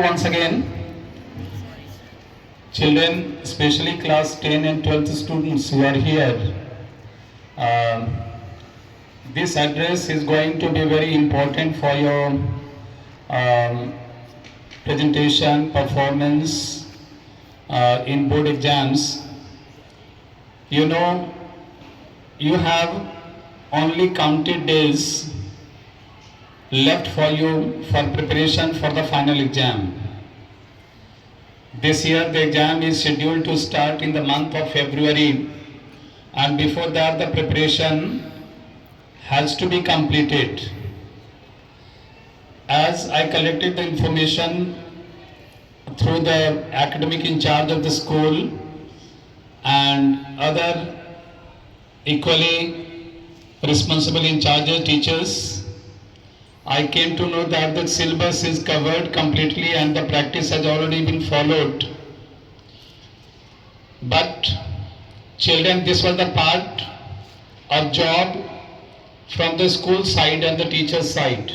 Once again, children, especially class 10 and 12th students who are here, uh, this address is going to be very important for your um, presentation, performance in board exams. You know, you have only counted days left for you for preparation for the final exam. This year the exam is scheduled to start in the month of February, and before that the preparation has to be completed. As I collected the information through the academic in charge of the school and other equally responsible in charge teachers, I came to know that the syllabus is covered completely and the practice has already been followed. But children, this was the part of job from the school side and the teacher side.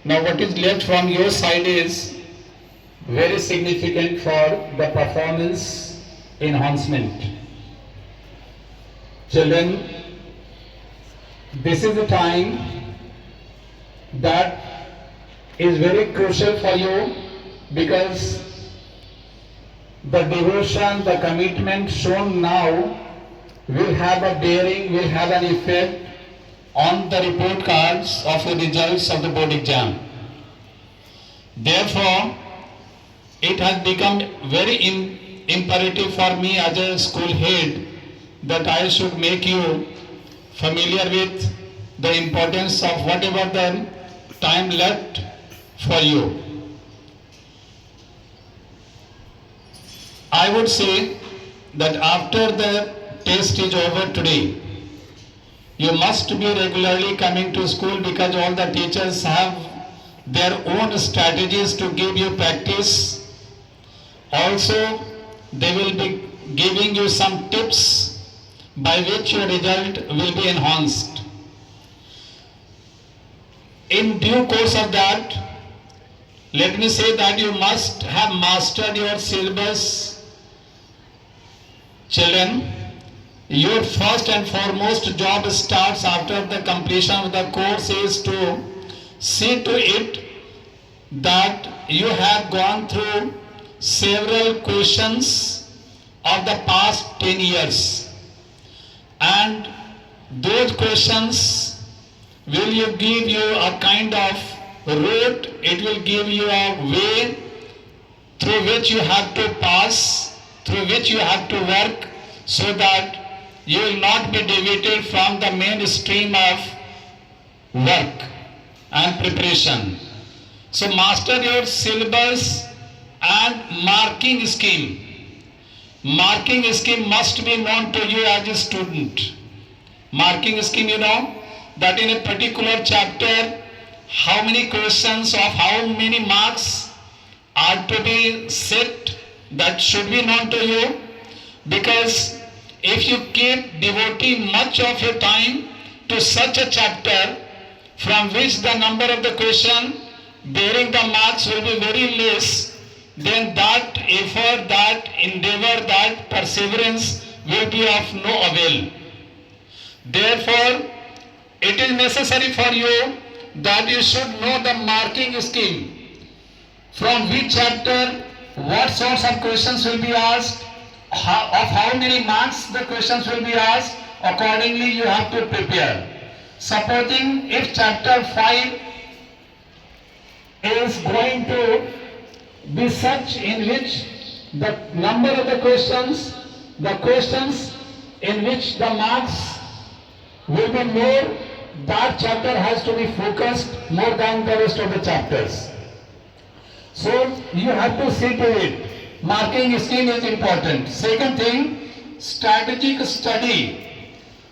Now what is left from your side is very significant for the performance enhancement. Children, this is the time that is very crucial for you, because the devotion, the commitment shown now will have a bearing, will have an effect on the report cards of the results of the board exam. Therefore, it has become very imperative for me as a school head that I should make you familiar with the importance of whatever the time left for you. I would say that after the test is over today, you must be regularly coming to school, because all the teachers have their own strategies to give you practice. Also, they will be giving you some tips by which your result will be enhanced. In due course of that, let me say that you must have mastered your syllabus. Children, your first and foremost job starts after the completion of the course is to see to it that you have gone through several questions of the past 10 years, and those questions will you give you a kind of route, it will give you a way through which you have to pass, through which you have to work, so that you will not be deviated from the mainstream of work and preparation. So master your syllabus and marking scheme. Marking scheme must be known to you as a student. Marking scheme, you know, that in a particular chapter, how many questions of how many marks are to be set, that should be known to you. Because if you keep devoting much of your time to such a chapter from which the number of the question bearing the marks will be very less, then that effort, that endeavor, that perseverance will be of no avail. Therefore, it is necessary for you that you should know the marking scheme. From which chapter, what sorts of questions will be asked, of how many marks the questions will be asked, accordingly you have to prepare. Supposing if chapter 5 is going to be such in which the number of the questions in which the marks will be more, that chapter has to be focused more than the rest of the chapters. So you have to see to it. Marking scheme is important. Second thing, strategic study.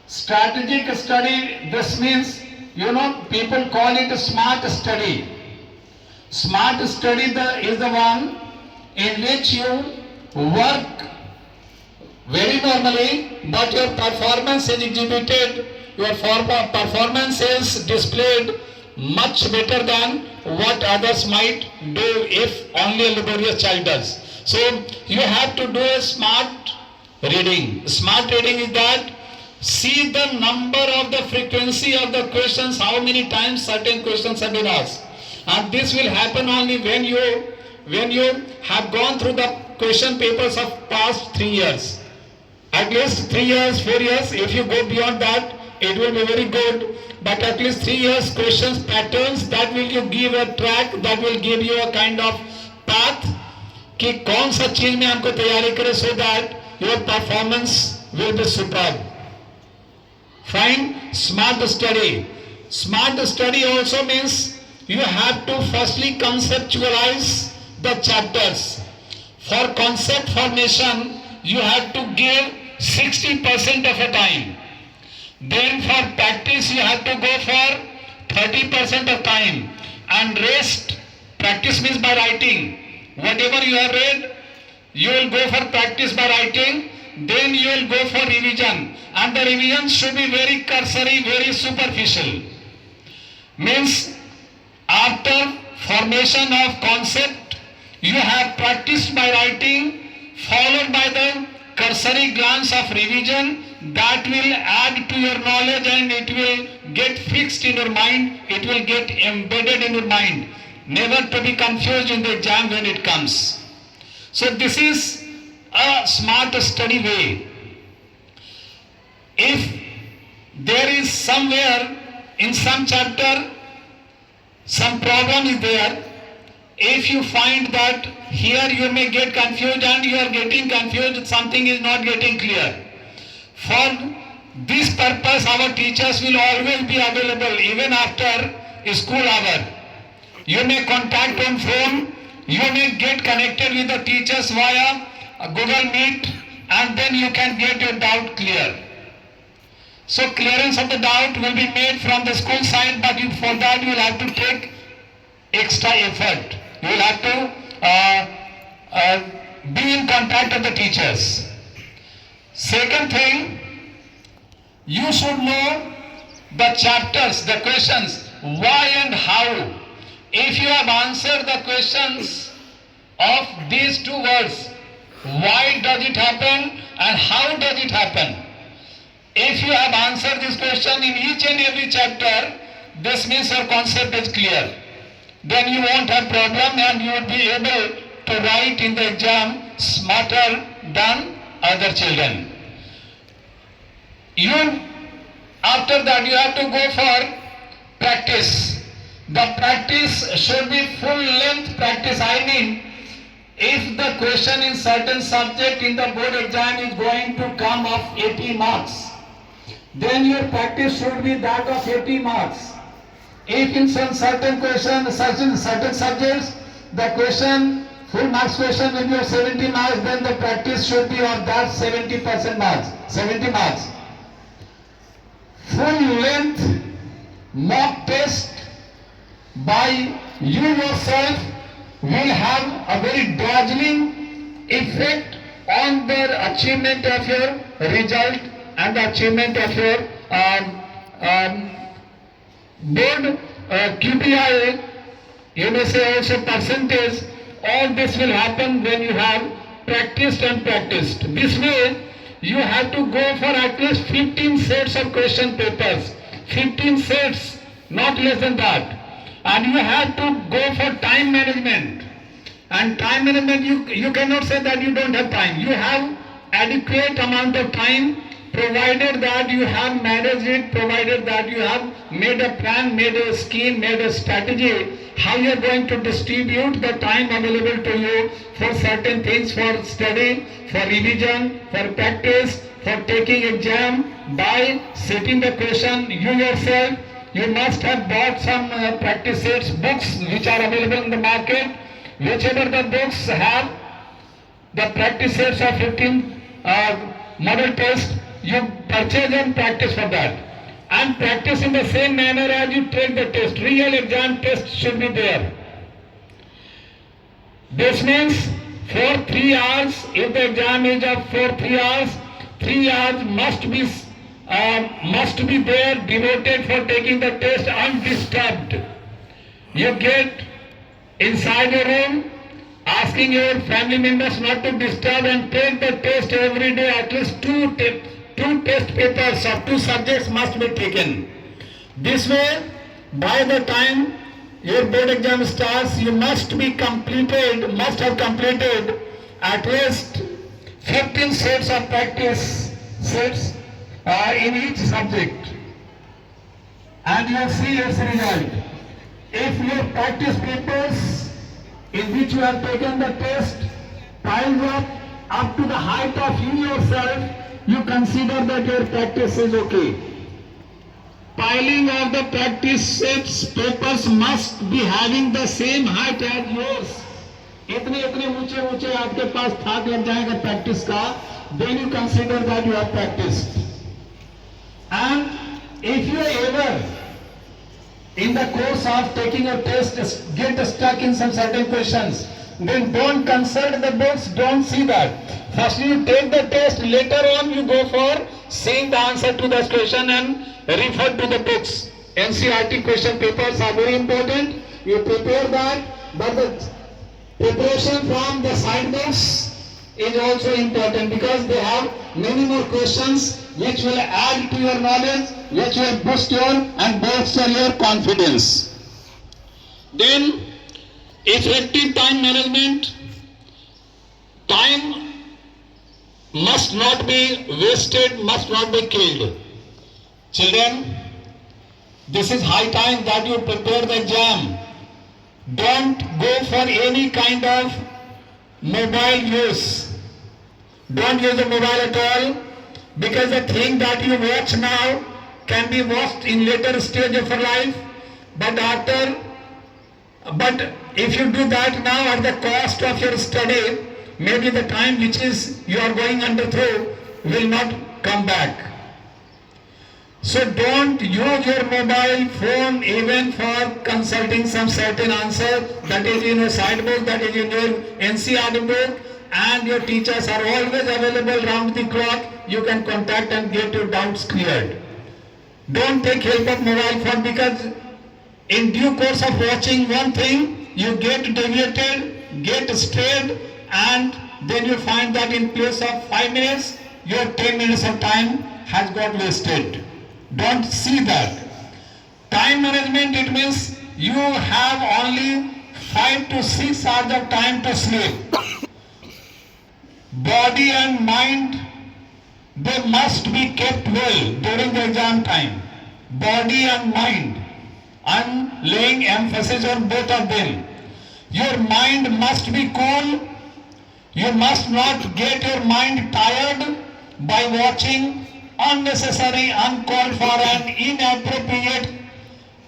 Strategic study, this means, you know, people call it smart study. Smart study is the one in which you work very normally, but your performance is exhibited, your performance is displayed much better than what others might do if only a laborious child does. So you have to do a smart reading. Smart reading is that see the number of the frequency of the questions, how many times certain questions have been asked. And this will happen only when you have gone through the question papers of past 3 years. At least 3 years, 4 years. If you go beyond that, it will be very good. But at least 3 years questions patterns, that will give a track, that will give you a kind of path कि कौन सा चीज में हमको तैयारी करें so that your performance will be superb. Fine. Smart study. Smart study also means you have to firstly conceptualize the chapters. For concept formation, you have to give 60% of the time. Then for practice, you have to go for 30% of time. And rest, practice means by writing. Whatever you have read, you will go for practice by writing. Then you will go for revision. And the revision should be very cursory, very superficial. Means after formation of concept, you have practiced by writing, followed by the cursory glance of revision. That will add to your knowledge and it will get fixed in your mind. It will get embedded in your mind. Never to be confused in the exam when it comes. So this is a smart study way. If there is somewhere in some chapter some problem is there, if you find that here you may get confused and you are getting confused, something is not getting clear. For this purpose, our teachers will always be available even after school hour. You may contact on phone, you may get connected with the teachers via Google Meet, and then you can get your doubt clear. So clearance of the doubt will be made from the school side, but for that you will have to take extra effort. You will have to be in contact with the teachers. Second thing, you should know the chapters, the questions, why and how. If you have answered the questions of these two words, why does it happen and how does it happen? If you have answered this question in each and every chapter, this means your concept is clear. Then you won't have problem and you will be able to write in the exam smarter than other children. After that you have to go for practice. The practice should be full length practice. I mean, if the question in certain subject in the board exam is going to come of 80 marks, then your practice should be that of 80 marks. If in some certain question, certain subjects, the question, full marks question will be of 70 marks, then the practice should be of that 70% marks, 70 marks. Full length mock test by you yourself will have a very dazzling effect on the achievement of your result and the achievement of your board QPI, you may say also percentage. All this will happen when you have practiced and practiced. This way you have to go for at least 15 sets of question papers. 15 sets, not less than that. And you have to go for time management. And time management, you cannot say that you don't have time. You have adequate amount of time, provided that you have managed it, provided that you have made a plan, made a scheme, made a strategy, how you are going to distribute the time available to you for certain things, for study, for revision, for practice, for taking exam, by setting the question. You yourself, you must have bought some practice sets, books which are available in the market. Whichever the books have the practice sets of 15 model test, you purchase and practice for that. And practice in the same manner as you take the test. Real exam test should be there. This means for 3 hours, if the exam is of for 3 hours, 3 hours must be there devoted for taking the test undisturbed. you get inside your room, asking your family members not to disturb and take the test every day. At least two test papers of two subjects must be taken. This way, by the time your board exam starts, you must have completed at least 15 sets of practice sets in each subject. And you will see its result. If your practice papers in which you have taken the test piles up to the height of you yourself, you consider that your practice is okay. Piling of the practice sets papers must be having the same height as yours. इतने इतने ऊंचे ऊंचे आपके पास थाक लग जाएगा practice का, then you consider that you have practiced. And if you ever in the course of taking a test get stuck in some certain questions, then don't consult the books, don't see that. First you take the test, later on you go for seeing the answer to the question and refer to the books. NCERT question papers are very important. You prepare that, but the preparation from the side books is also important because they have many more questions which will add to your knowledge, which will boost your and bolster your confidence. Then, effective time management. Time must not be wasted, must not be killed. Children, this is high time that you prepare the exam. Don't go for any kind of mobile use. Don't use the mobile at all, because the thing that you watch now can be watched in later stage of your life. But if you do that now at the cost of your study, maybe the time which is you are going under through will not come back. So don't use your mobile phone even for consulting some certain answer that is in your side book, that is in your NCERT book, and your teachers are always available round the clock. You can contact and get your doubts cleared. Don't take help of mobile phone, because in due course of watching one thing, you get deviated, get strayed, and then you find that in place of 5 minutes, your 10 minutes of time has got wasted. Don't see that. Time management, it means you have only 5 to 6 hours of time to sleep. Body and mind, they must be kept well during the exam time. Body and mind. I'm laying emphasis on both of them. Your mind must be cool. You must not get your mind tired by watching unnecessary, uncalled for and inappropriate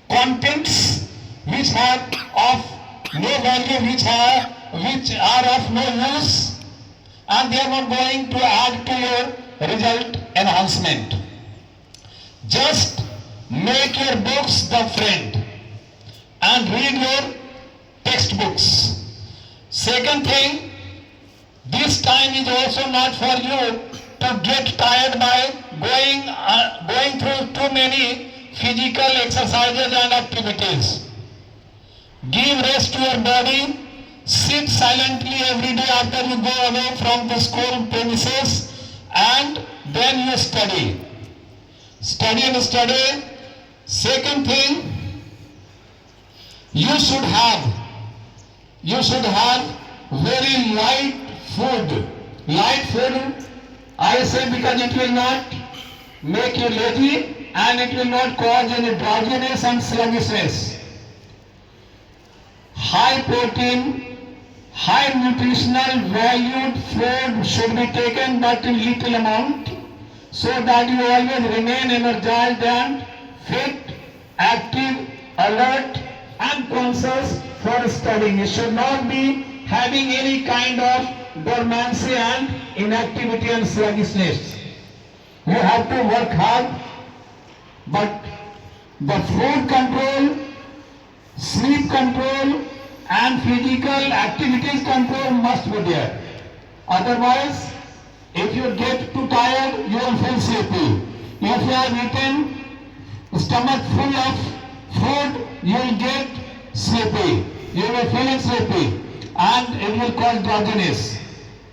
contents which are of no value, which are of no use, and they are not going to add to your result enhancement. Just make your books the friend and read your textbooks. Second thing, this time is also not for you to get tired by going through too many physical exercises and activities. Give rest to your body. Sit silently every day after you go away from the school premises, and then you study. Study and study. Second thing, you should have very light food. Light food, I say, because it will not make you lazy and it will not cause any drowsiness and sluggishness. High protein, high nutritional valued food should be taken, but in little amount, so that you always remain energized and fit, active, alert and conscious for studying. You should not be having any kind of dormancy and inactivity and sluggishness. You have to work hard, but the food control, sleep control and physical activities control must be there. Otherwise, if you get too tired, you will feel sleepy. If you have eaten stomach full of food, you will get sleepy. You will be feeling sleepy and it will cause drowsiness.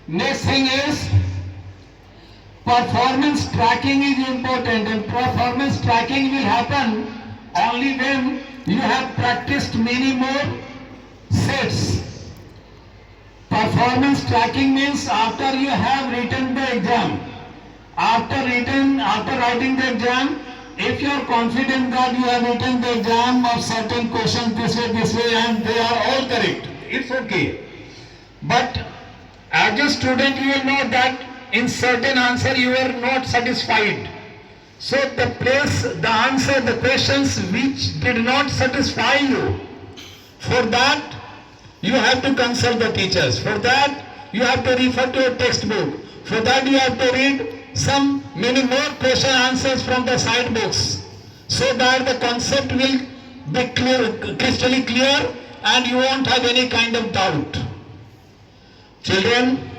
Next thing is performance tracking is important, and performance tracking will happen only when you have practiced many more sets. Performance tracking means after you have written the exam, after writing the exam, if you are confident that you have written the exam of certain questions this way and they are all correct, it's okay. But as a student you will know that in certain answer you are not satisfied. So the answer, the questions which did not satisfy you, for that you have to consult the teachers. For that you have to refer to a textbook. For that you have to read many more question answers from the side books, so that the concept will be crystal clear and you won't have any kind of doubt. Children,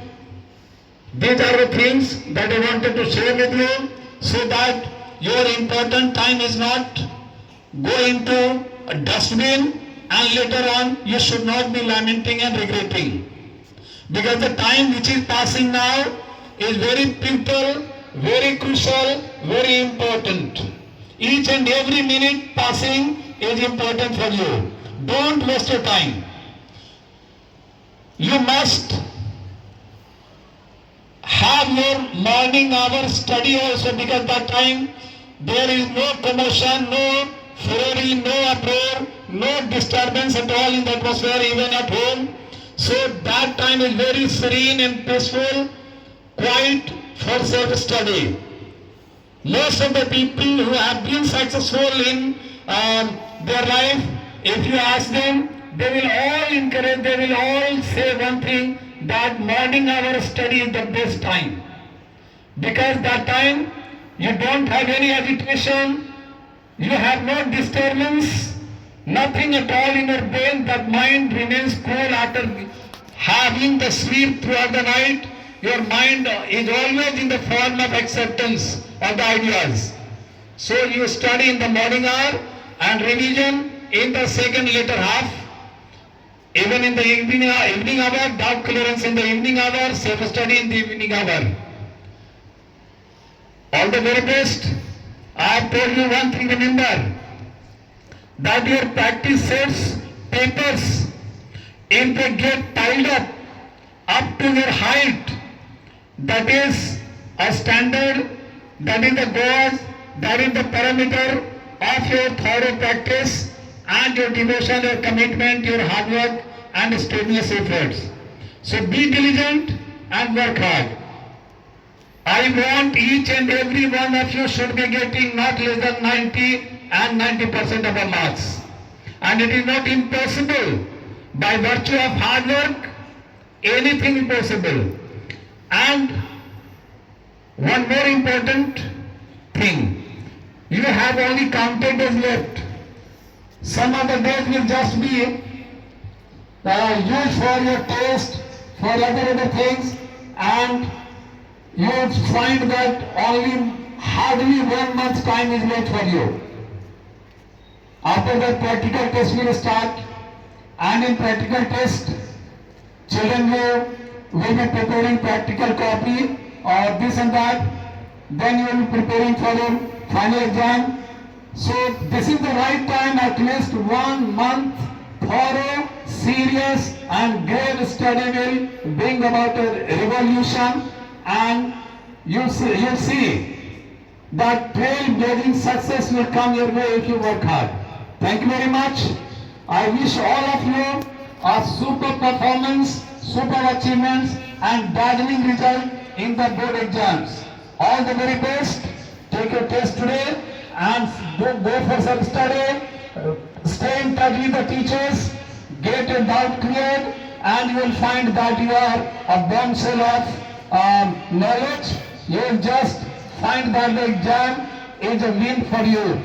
these are the things that I wanted to share with you, so that your important time is not go into a dustbin and later on you should not be lamenting and regretting. Because the time which is passing now is very pivotal, very crucial, very important. Each and every minute passing is important for you. Don't waste your time. You must have your morning hour study also, because that time there is no commotion, no flurry, no uproar, no disturbance at all in the atmosphere, even at home. So that time is very serene and peaceful, quiet for self-study. Most of the people who have been successful in their life, if you ask them, they will all encourage, they will all say one thing, that morning hour study is the best time. Because that time you don't have any agitation, you have no disturbance, nothing at all in your brain. That mind remains cool after having the sleep throughout the night. Your mind is always in the form of acceptance of the ideas. So you study in the morning hour and revision in the second later half. Even in the evening hour, doubt clearance in the evening hour, self-study in the evening hour. All the very best. I have told you one thing, remember, that your practice sets, papers, if they get piled up to your height, that is a standard, that is the goal, that is the parameter of your thorough practice and your devotion, your commitment, your hard work and strenuous efforts. So be diligent and work hard. I want each and every one of you should be getting not less than 90 and 90% of the marks. And it is not impossible. By virtue of hard work, anything is possible. And one more important thing, you have only counted days left. Some of the days will just be used for your test, for other things, and you will find that only hardly 1 month's time is left for you. After that, practical test will start, and in practical test, children will be preparing practical copy or this and that. Then you will be preparing for your final exam. So this is the right time, at least 1 month thorough, serious and great study will bring about a revolution, and you'll see that trailblazing success will come your way if you work hard. Thank you very much. I wish all of you a super performance, super achievements and dazzling result in the board exams. All the very best. Take your test today and go for some study. Stay in touch with the teachers. Get your doubt cleared, and you will find that you are a bombshell of knowledge. You will just find that the exam is a win for you.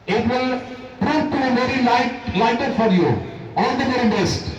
It will prove to be very lighter for you. All the very best.